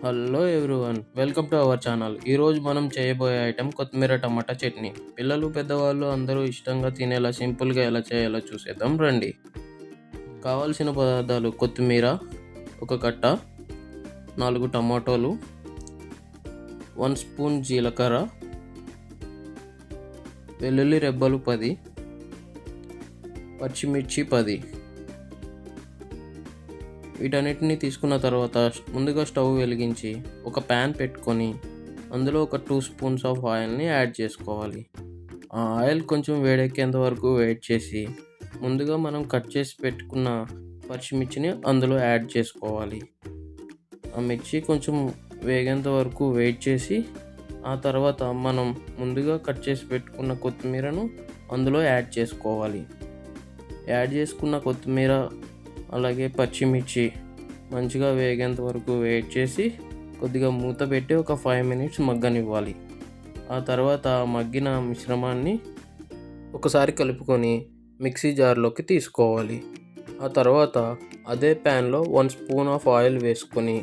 Hello everyone, welcome to our channel. ఈరోజు మనం చేయబోయే ఐటెం కొత్తిమీర టమాటా చట్నీ. పిల్లలు పెద్దవాళ్ళు అందరూ ఇష్టంగా తినేలా సింపుల్గా ఎలా చేయాలో చూసేద్దాం రండి. కావాల్సిన పదార్థాలు: కొత్తిమీర ఒక కట్ట, 4 టమాటోలు, 1 స్పూన్ జీలకర్ర, వెల్లుల్లి రెబ్బలు 10, పచ్చిమిర్చి 10. వీటన్నిటిని తీసుకున్న తర్వాత ముందుగా స్టవ్ వెలిగించి ఒక ప్యాన్ పెట్టుకొని అందులో ఒక 2 స్పూన్స్ ఆఫ్ ఆయిల్ని యాడ్ చేసుకోవాలి. ఆ ఆయిల్ కొంచెం వేడెక్కేంత వరకు వెయిట్ చేసి ముందుగా మనం కట్ చేసి పెట్టుకున్న పచ్చిమిర్చిని అందులో యాడ్ చేసుకోవాలి. ఆ మిర్చి కొంచెం వేగేంత వరకు వెయిట్ చేసి ఆ తర్వాత మనం ముందుగా కట్ చేసి పెట్టుకున్న కొత్తిమీరను అందులో యాడ్ చేసుకోవాలి. యాడ్ చేసుకున్న కొత్తిమీర అలాగే పచ్చిమిర్చి మంచిగా వేగేంత వరకు వెయిట్ చేసి కొద్దిగా మూత పెట్టి ఒక 5 మినిట్స్ మగ్గనివ్వాలి. ఆ తర్వాత మగ్గిన మిశ్రమాన్ని ఒకసారి కలుపుకొని మిక్సీ జార్లోకి తీసుకోవాలి. ఆ తర్వాత అదే ప్యాన్లో 1 స్పూన్ ఆఫ్ ఆయిల్ వేసుకొని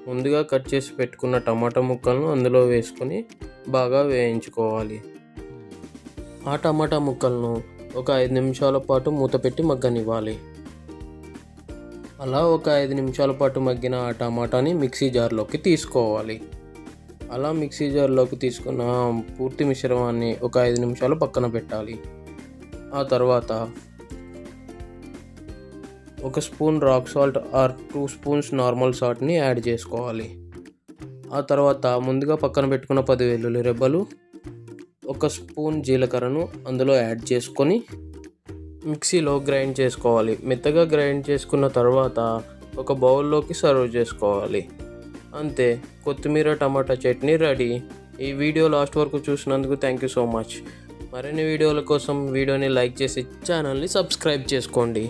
ముందుగా కట్ చేసి పెట్టుకున్న టమాటా ముక్కలను అందులో వేసుకొని బాగా వేయించుకోవాలి. ఆ టమాటా ముక్కలను ఒక 5 నిమిషాల పాటు మూత పెట్టి మగ్గనివ్వాలి. అలా ఒక 5 నిమిషాల పాటు మగ్గిన ఆ టమాటాని మిక్సీ జార్లోకి తీసుకోవాలి. అలా మిక్సీ జార్లోకి తీసుకున్న పూర్తి మిశ్రమాన్ని ఒక 5 నిమిషాలు పక్కన పెట్టాలి. ఆ తర్వాత 1 spoon rock salt or 2 spoons normal సాల్ట్ని యాడ్ చేసుకోవాలి. ఆ తర్వాత ముందుగా పక్కన పెట్టుకున్న 10 వెల్లుల్లి రెబ్బలు, 1 స్పూన్ జీలకర్రను అందులో యాడ్ చేసుకొని మిక్సీలో గ్రైండ్ చేసుకోవాలి. మెత్తగా గ్రైండ్ చేసుకున్న తర్వాత ఒక బౌల్లోకి సర్వ్ చేసుకోవాలి. అంతే, కొత్తిమీర టమాటా చట్నీ రెడీ. ఈ వీడియో లాస్ట్ వరకు చూసినందుకు థ్యాంక్ యూ సో మచ్. మరిన్ని వీడియోల కోసం వీడియోని లైక్ చేసి ఛానల్ని సబ్స్క్రైబ్ చేసుకోండి.